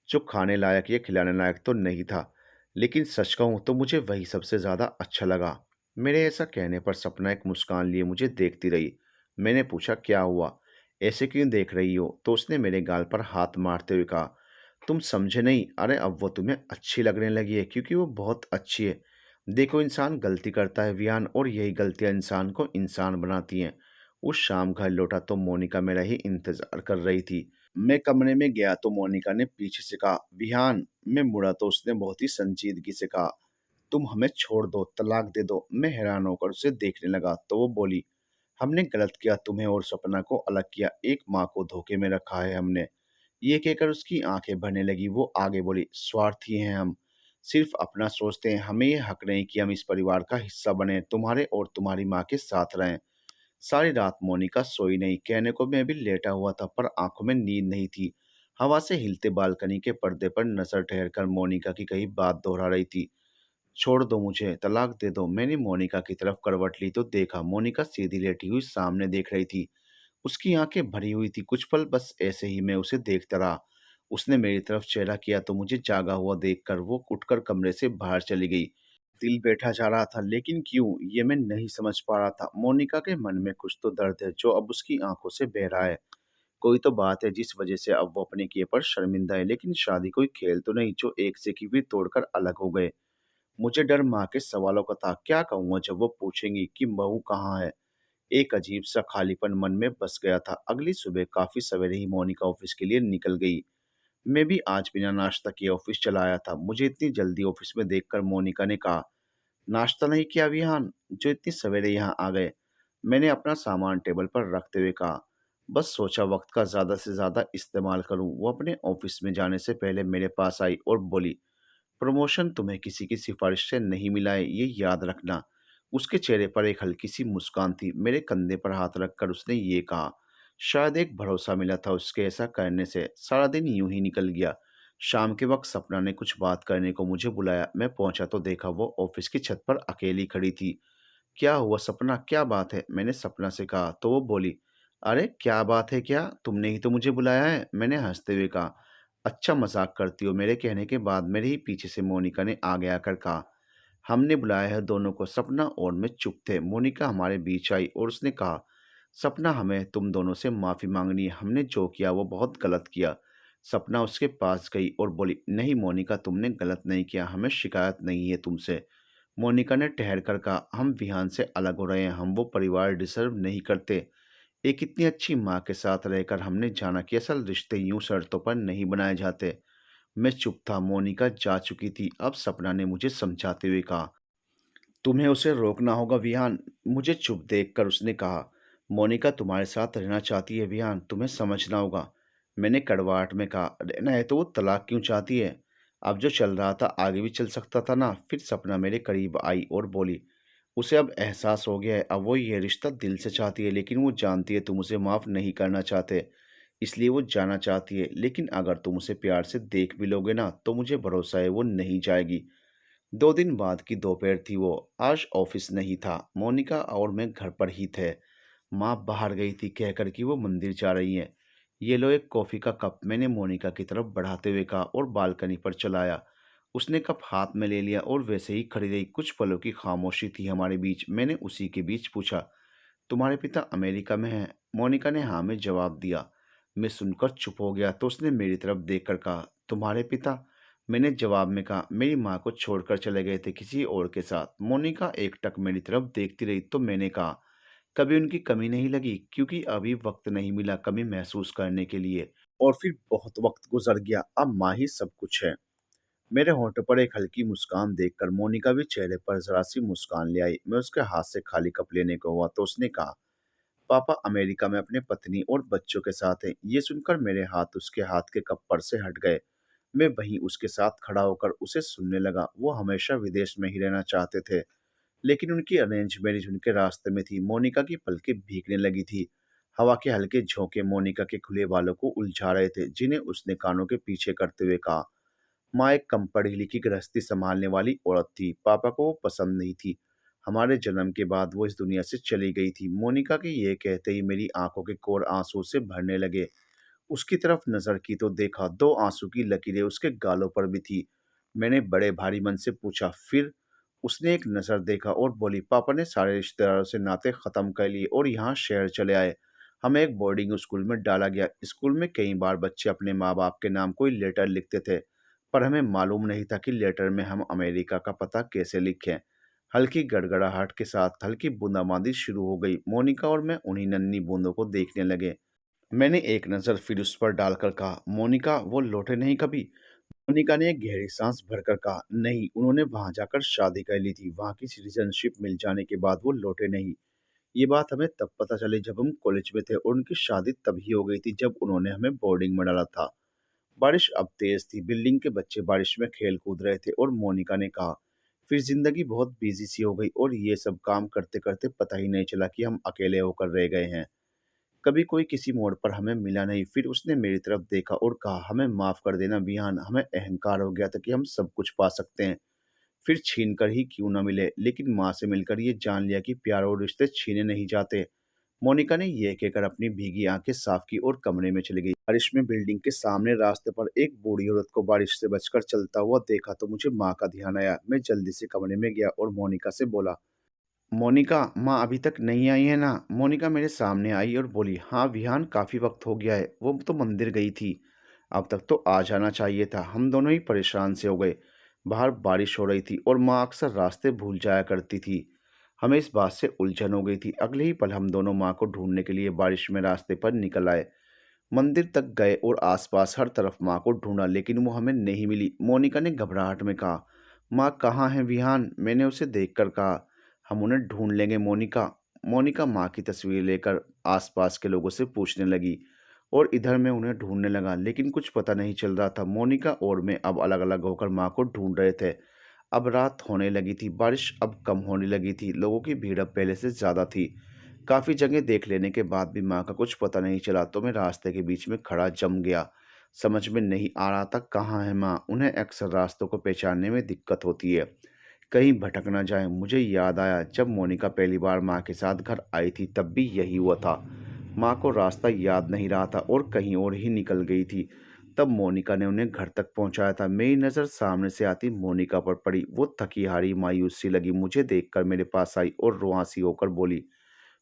जो खाने लायक या खिलाने लायक तो नहीं था, लेकिन सच कहूँ तो मुझे वही सबसे ज़्यादा अच्छा लगा। मेरे ऐसा कहने पर सपना एक मुस्कान लिए मुझे देखती रही। मैंने पूछा, क्या हुआ? ऐसे क्यों देख रही हो? तो उसने मेरे गाल पर हाथ मारते हुए कहा, तुम समझे नहीं, अरे अब वो तुम्हें अच्छी लगने लगी है क्योंकि वो बहुत अच्छी है। देखो, इंसान गलती करता है विहान, और यही गलतियां इंसान को इंसान बनाती हैं। उस शाम घर लौटा तो मोनिका मेरा ही इंतजार कर रही थी। मैं कमरे में गया तो मोनिका ने पीछे से कहा, विहान। मैं मुड़ा तो उसने बहुत ही संजीदगी से कहा, तुम हमें छोड़ दो, तलाक दे दो। मैं हैरान होकर उसे देखने लगा तो वो बोली, हमने गलत किया, तुम्हें और सपना को अलग किया, एक माँ को धोखे में रखा है हमने। ये कहकर उसकी आंखें भरने लगी। वो आगे बोली, स्वार्थी हैं हम, सिर्फ अपना सोचते हैं। हमें ये हक नहीं कि हम इस परिवार का हिस्सा बने, तुम्हारे और तुम्हारी माँ के साथ रहें। सारी रात मोनिका सोई नहीं। कहने को मैं भी लेटा हुआ था पर आंखों में नींद नहीं थी। हवा से हिलते बालकनी के पर्दे पर नजर ठहरकर मोनिका की कही बात दोहरा रही थी, छोड़ दो मुझे, तलाक दे दो। मैंने मोनिका की तरफ करवट ली तो देखा मोनिका सीधी लेटी हुई सामने देख रही थी। उसकी आंखें भरी हुई थी। कुछ पल बस ऐसे ही मैं उसे देखता रहा। उसने मेरी तरफ चेहरा किया तो मुझे जागा हुआ देखकर वो उठकर कमरे से बाहर चली गई। दिल बैठा जा रहा था, लेकिन क्यों, ये मैं नहीं समझ पा रहा था। मोनिका के मन में कुछ तो दर्द है जो अब उसकी आंखों से बह रहा है। कोई तो बात है जिस वजह से अब वो अपने किए पर शर्मिंदा है। लेकिन शादी कोई खेल तो नहीं जो एक से की भी तोड़कर अलग हो गए। मुझे डर माँ के सवालों का था। क्या कहूँगा जब वो पूछेंगी कि बहू कहाँ है? एक अजीब सा खालीपन मन में बस गया था। अगली सुबह काफी सवेरे ही मोनिका ऑफिस के लिए निकल गई। मैं भी आज बिना नाश्ता किए ऑफिस चला आया था। मुझे इतनी जल्दी ऑफिस में देखकर मोनिका ने कहा, नाश्ता नहीं किया विहान, जो इतनी सवेरे यहाँ आ गए? मैंने अपना सामान टेबल पर रखते हुए कहा, बस सोचा वक्त का ज्यादा से ज्यादा इस्तेमाल करूं। वो अपने ऑफिस में जाने से पहले मेरे पास आई और बोली, प्रमोशन तुम्हें किसी की सिफारिश से नहीं मिला है, ये याद रखना। उसके चेहरे पर एक हल्की सी मुस्कान थी। मेरे कंधे पर हाथ रखकर उसने ये कहा। शायद एक भरोसा मिला था उसके ऐसा करने से। सारा दिन यूं ही निकल गया। शाम के वक्त सपना ने कुछ बात करने को मुझे बुलाया। मैं पहुंचा तो देखा वो ऑफिस की छत पर अकेली खड़ी थी। क्या हुआ सपना, क्या बात है? मैंने सपना से कहा तो वो बोली, अरे क्या बात है, क्या तुमने ही तो मुझे बुलाया है? मैंने हंसते हुए कहा, अच्छा मजाक करती हो? मेरे कहने के बाद मेरे ही पीछे से मोनिका ने आगे आकर कहा, हमने बुलाया है दोनों को। सपना और मैं चुप थे। मोनिका हमारे बीच आई और उसने कहा, सपना, हमें तुम दोनों से माफी मांगनी है। हमने जो किया वो बहुत गलत किया। सपना उसके पास गई और बोली, नहीं मोनिका, तुमने गलत नहीं किया, हमें शिकायत नहीं है तुमसे। मोनिका ने ठहर कर कहा, हम विहान से अलग हो रहे हैं, हम वो परिवार डिजर्व नहीं करते। एक इतनी अच्छी माँ के साथ रहकर हमने जाना कि असल रिश्ते यूं शर्तों पर नहीं बनाए जाते। मैं चुप था। मोनिका जा चुकी थी। अब सपना ने मुझे समझाते हुए कहा, तुम्हें उसे रोकना होगा विहान। मुझे चुप देखकर उसने कहा, मोनिका तुम्हारे साथ रहना चाहती है विहान, तुम्हें समझना होगा। मैंने कड़वाहट में कहा, रहना है तो वो तलाक क्यों चाहती है? अब जो चल रहा था आगे भी चल सकता था ना। फिर सपना मेरे करीब आई और बोली, उसे अब एहसास हो गया है, अब वो ये रिश्ता दिल से चाहती है, लेकिन वो जानती है तुम उसे माफ़ नहीं करना चाहते, इसलिए वो जाना चाहती है। लेकिन अगर तुम उसे प्यार से देख भी लोगे ना तो मुझे भरोसा है वो नहीं जाएगी। 2 दिन बाद की दोपहर थी। वो आज ऑफिस नहीं था। मोनिका और मैं घर पर ही थे। माँ बाहर गई थी कहकर कि वो मंदिर जा रही हैं। ये लो एक कॉफ़ी का कप, मैंने मोनिका की तरफ बढ़ाते हुए कहा और बालकनी पर चलाया। उसने कप हाथ में ले लिया और वैसे ही खड़ी रही। कुछ पलों की खामोशी थी हमारे बीच। मैंने उसी के बीच पूछा, तुम्हारे पिता अमेरिका में हैं? मोनिका ने हाँ में जवाब दिया। मैं सुनकर चुप हो गया तो उसने मेरी तरफ देखकर कहा, तुम्हारे पिता? मैंने जवाब में कहा, मेरी माँ को छोड़कर चले गए थे किसी और के साथ। मोनिका एकटक मेरी तरफ देखती रही तो मैंने कहा, कभी उनकी कमी नहीं लगी? क्योंकि अभी वक्त नहीं मिला कमी महसूस करने के लिए। और फिर बहुत वक्त गुजर गया, अब माँ ही सब कुछ है। मेरे होंठों पर एक हल्की मुस्कान देखकर मोनिका भी चेहरे पर जरा सी मुस्कान ले आई। मैं उसके हाथ से खाली कप लेने को हुआ तो उसने कहा, पापा अमेरिका में अपने पत्नी और बच्चों के साथ हैं। ये सुनकर मेरे हाथ उसके हाथ के कप पर से हट गए। मैं वहीं उसके साथ खड़ा होकर उसे सुनने लगा। वो हमेशा विदेश में ही रहना चाहते थे, लेकिन उनकी अरेंज मैरिज उनके रास्ते में थी। मोनिका की पलकें भीगने लगी थी। हवा के हल्के झोंके मोनिका के खुले बालों को उलझा रहे थे, जिन्हें उसने कानों के पीछे करते हुए कहा, माँ एक कम पढ़ी लिखी गृहस्थी संभालने वाली औरत थी। पापा को वो पसंद नहीं थी। हमारे जन्म के बाद वो इस दुनिया से चली गई थी। मोनिका के ये कहते ही मेरी आंखों के कोर आंसू से भरने लगे। उसकी तरफ नजर की तो देखा दो आंसू की लकीरें उसके गालों पर भी थी। मैंने बड़े भारी मन से पूछा, फिर? उसने एक नजर देखा और बोली, पापा ने सारे रिश्तेदारों से नाते खत्म कर लिए और यहाँ शहर चले आए। हमें एक बोर्डिंग स्कूल में डाला गया। स्कूल में कई बार बच्चे अपने माँ बाप के नाम कोई लेटर लिखते थे, पर हमें मालूम नहीं था कि लेटर में हम अमेरिका का पता कैसे लिखें। हल्की गड़गड़ाहट के साथ हल्की बूंदाबांदी शुरू हो गई। मोनिका और मैं उन्हीं नन्ही बूंदों को देखने लगे। मैंने एक नज़र फिर उस पर डालकर कहा, मोनिका वो लौटे नहीं कभी? मोनिका ने एक गहरी सांस भरकर कहा, नहीं, उन्होंने वहां जाकर शादी कर ली थी। वहां की सिटीजनशिप मिल जाने के बाद वो लौटे नहीं। ये बात हमें तब पता चली जब हम कॉलेज में थे, और उनकी शादी तभी हो गई थी जब उन्होंने हमें बोर्डिंग में डाला था। बारिश अब तेज थी। बिल्डिंग के बच्चे बारिश में खेल कूद रहे थे और मोनिका ने कहा, फिर जिंदगी बहुत बिजी सी हो गई और ये सब काम करते करते पता ही नहीं चला कि हम अकेले होकर रह गए हैं। कभी कोई किसी मोड़ पर हमें मिला नहीं। फिर उसने मेरी तरफ देखा और कहा, हमें माफ कर देना विहान, हमें अहंकार हो गया था कि हम सब कुछ पा सकते हैं, फिर छीन कर ही क्यों न मिले। लेकिन माँ से मिलकर ये जान लिया कि प्यार और रिश्ते छीने नहीं जाते। मोनिका ने यह कहकर अपनी भीगी आंखें साफ की और कमरे में चली गई। बारिश में बिल्डिंग के सामने रास्ते पर एक बूढ़ी औरत को बारिश से बचकर चलता हुआ देखा तो मुझे माँ का ध्यान आया। मैं जल्दी से कमरे में गया और मोनिका से बोला, मोनिका, माँ अभी तक नहीं आई है ना? मोनिका मेरे सामने आई और बोली, हाँ विहान, काफ़ी वक्त हो गया है, वो तो मंदिर गई थी। अब तक तो आ जाना चाहिए था। हम दोनों ही परेशान से हो गए। बाहर बारिश हो रही थी और माँ अक्सर रास्ते भूल जाया करती थी। हमें इस बात से उलझन हो गई थी। अगले ही पल हम दोनों माँ को ढूंढने के लिए बारिश में रास्ते पर निकल आए। मंदिर तक गए और आसपास हर तरफ माँ को ढूंढा, लेकिन वो हमें नहीं मिली। मोनिका ने घबराहट में कहा, माँ कहाँ है विहान? मैंने उसे देखकर कहा, हम उन्हें ढूंढ लेंगे मोनिका। मोनिका माँ की तस्वीर लेकर आसपास के लोगों से पूछने लगी और इधर मैं उन्हें ढूंढने लगा, लेकिन कुछ पता नहीं चल रहा था। मोनिका और मैं अब अलग अलग होकर माँ को ढूंढ रहे थे। अब रात होने लगी थी। बारिश अब कम होने लगी थी। लोगों की भीड़ अब पहले से ज़्यादा थी। काफ़ी जगह देख लेने के बाद भी माँ का कुछ पता नहीं चला तो मैं रास्ते के बीच में खड़ा जम गया। समझ में नहीं आ रहा था कहाँ है माँ। उन्हें अक्सर रास्तों को पहचानने में दिक्कत होती है, कहीं भटक ना जाए। मुझे याद आया जब मोनिका पहली बार माँ के साथ घर आई थी तब भी यही हुआ था। माँ को रास्ता याद नहीं रहा था और कहीं और ही निकल गई थी। तब मोनिका ने उन्हें घर तक पहुंचाया था। मेरी नज़र सामने से आती मोनिका पर पड़ी। वो थकी हारी मायूस सी लगी। मुझे देखकर मेरे पास आई और रुआंसी होकर बोली,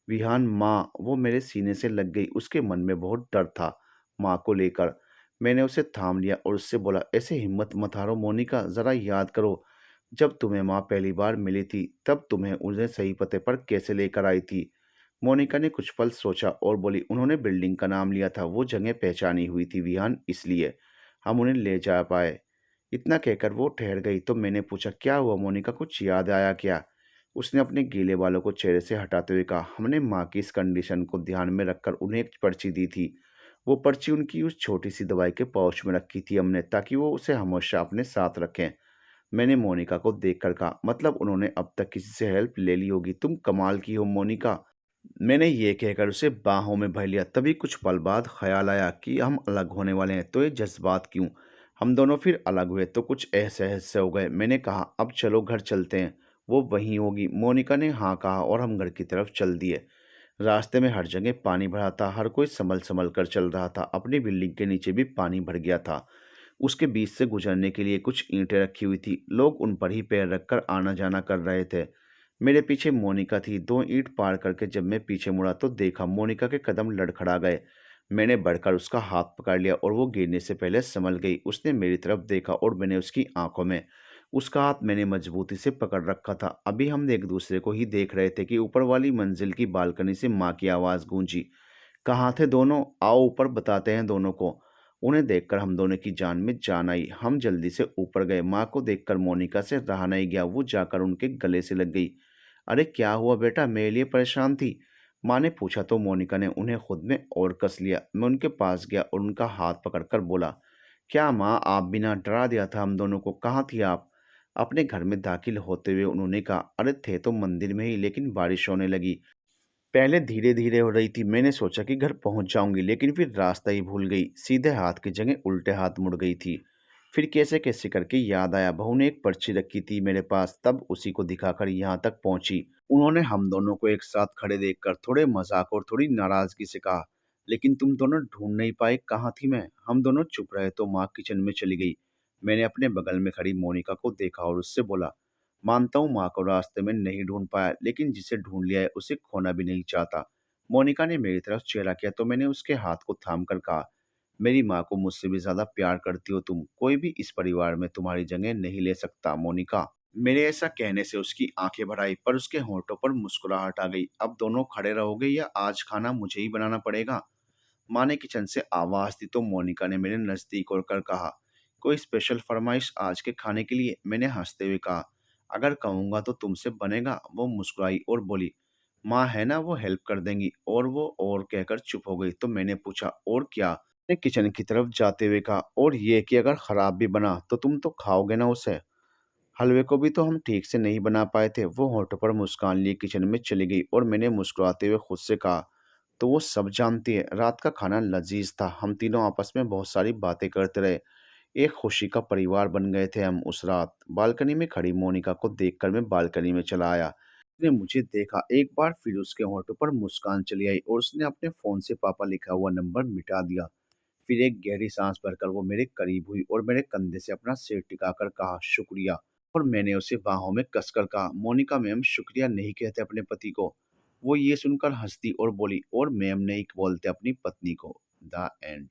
विहान माँ। वो मेरे सीने से लग गई। उसके मन में बहुत डर था माँ को लेकर। मैंने उसे थाम लिया और उससे बोला, ऐसे हिम्मत मत हारो मोनिका, ज़रा याद करो जब तुम्हें माँ पहली बार मिली थी तब तुम्हें उन्हें सही पते पर कैसे लेकर आई थी। मोनिका ने कुछ पल सोचा और बोली, उन्होंने बिल्डिंग का नाम लिया था, वो जगह पहचानी हुई थी विहान, इसलिए हम उन्हें ले जा पाए। इतना कहकर वो ठहर गई तो मैंने पूछा, क्या हुआ मोनिका, कुछ याद आया क्या? उसने अपने गीले बालों को चेहरे से हटाते हुए कहा, हमने माँ की इस कंडीशन को ध्यान में रखकर उन्हें एक पर्ची दी थी। वो पर्ची उनकी उस छोटी सी दवाई के पाउच में रखी थी हमने, ताकि वो उसे हमेशा अपने साथ रखें। मैंने मोनिका को देखकर कहा, मतलब उन्होंने अब तक किसी से हेल्प ले ली होगी। तुम कमाल की हो मोनिका। मैंने ये कहकर उसे बाहों में भर लिया। तभी कुछ पल बाद ख्याल आया कि हम अलग होने वाले हैं, तो ये जज्बात क्यों? हम दोनों फिर अलग हुए तो कुछ असहज से हो गए। मैंने कहा, अब चलो घर चलते हैं, वो वहीं होगी। मोनिका ने हाँ कहा और हम घर की तरफ चल दिए। रास्ते में हर जगह पानी भरा था। हर कोई संभल संभल कर चल रहा था। अपनी बिल्डिंग के नीचे भी पानी भर गया था। उसके बीच से गुजरने के लिए कुछ ईंटें रखी हुई थी। लोग उन पर ही पैर रखकर आना-जाना कर रहे थे। मेरे पीछे मोनिका थी। 2 ईंट पार करके जब मैं पीछे मुड़ा तो देखा मोनिका के कदम लड़खड़ा गए। मैंने बढ़कर उसका हाथ पकड़ लिया और वो गिरने से पहले संभल गई। उसने मेरी तरफ देखा और मैंने उसकी आँखों में उसका हाथ मैंने मजबूती से पकड़ रखा था। अभी हम एक-दूसरे को ही देख रहे थे कि ऊपर वाली मंजिल की बालकनी से माँ की आवाज़ गूंजी। कहाँ थे दोनों? आओ ऊपर बताते हैं दोनों को। उन्हें देखकर हम दोनों की जान में जान आई। हम जल्दी से ऊपर गए। माँ को देखकर मोनिका से रहा नहीं गया। वो जाकर उनके गले से लग गई। अरे क्या हुआ बेटा? मेरे लिए परेशान थी? माँ ने पूछा तो मोनिका ने उन्हें खुद में और कस लिया। मैं उनके पास गया और उनका हाथ पकड़कर बोला, क्या माँ आप बिना डरा दिया था हम दोनों को? कहाँ थी आप? अपने घर में दाखिल होते हुए उन्होंने कहा, अरे थे तो मंदिर में ही, लेकिन बारिश होने लगी। पहले धीरे-धीरे हो रही थी। मैंने सोचा कि घर पहुँच जाऊँगी, लेकिन फिर रास्ता ही भूल गई। सीधे हाथ की जगह उल्टे हाथ मुड़ गई थी। फिर कैसे-कैसे करके याद आया, बहू ने एक पर्ची रखी थी मेरे पास, तब उसी को दिखाकर यहाँ तक पहुँची। उन्होंने हम दोनों को एक साथ खड़े देखकर थोड़े मज़ाक और थोड़ी नाराज़गी से कहा, लेकिन तुम दोनों ढूँढ नहीं पाए, कहाँ थी मैं? हम दोनों चुप रहे तो माँ किचन में चली गई। मैंने अपने बगल में खड़ी मोनिका को देखा और उससे बोला, मानता हूँ माँ को रास्ते में नहीं ढूंढ पाया, लेकिन जिसे ढूंढ लिया है उसे खोना भी नहीं चाहता। मोनिका ने मेरी तरफ चेहरा किया तो मैंने उसके हाथ को थाम कर कहा, मेरी माँ को मुझसे भी ज्यादा प्यार करती हो तुम। कोई भी इस परिवार में तुम्हारी जगह नहीं ले सकता मोनिका। मेरे ऐसा कहने से उसकी आंखें भर आई, पर उसके होंठों पर मुस्कुराहट आ गई। अब दोनों खड़े रहोगे या आज खाना मुझे ही बनाना पड़ेगा? माँ ने किचन से आवाज दी तो मोनिका ने मेरे नजदीक होकर कहा, कोई स्पेशल फरमाइश आज के खाने के लिए? मैंने हंसते हुए कहा, अगर कहूंगा तो तुमसे बनेगा। वो मुस्कुराई और बोली, माँ है ना, वो हेल्प कर देंगी। और वो और कहकर चुप हो गई। तो मैंने पूछा, और क्या? ने किचन की तरफ जाते हुए कहा, और ये कि अगर खराब भी बना तो तुम तो खाओगे ना उसे? हलवे को भी तो हम ठीक से नहीं बना पाए थे। वो होठों पर मुस्कान लिए किचन में चली गई और मैंने मुस्कुराते हुए खुद से कहा, तो वो सब जानती है। रात का खाना लजीज था। हम तीनों आपस में बहुत सारी बातें करते रहे। एक खुशी का परिवार बन गए थे हम उस रात। बालकनी में खड़ी मोनिका को देखकर मैं बालकनी में चला आया। उसने मुझे देखा। एक बार फिर उसके होठों पर मुस्कान चली आई और उसने अपने फोन से पापा लिखा हुआ नंबर मिटा दिया। फिर एक गहरी सांस भरकर वो मेरे करीब हुई और मेरे कंधे से अपना सिर टिकाकर कहा, शुक्रिया। और मैंने उसे बाहों में कसकर कहा, मोनिका मैम शुक्रिया नहीं कहते अपने पति को। वो ये सुनकर हंस दी और बोली, और मैम नहीं बोलते अपनी पत्नी को। The end.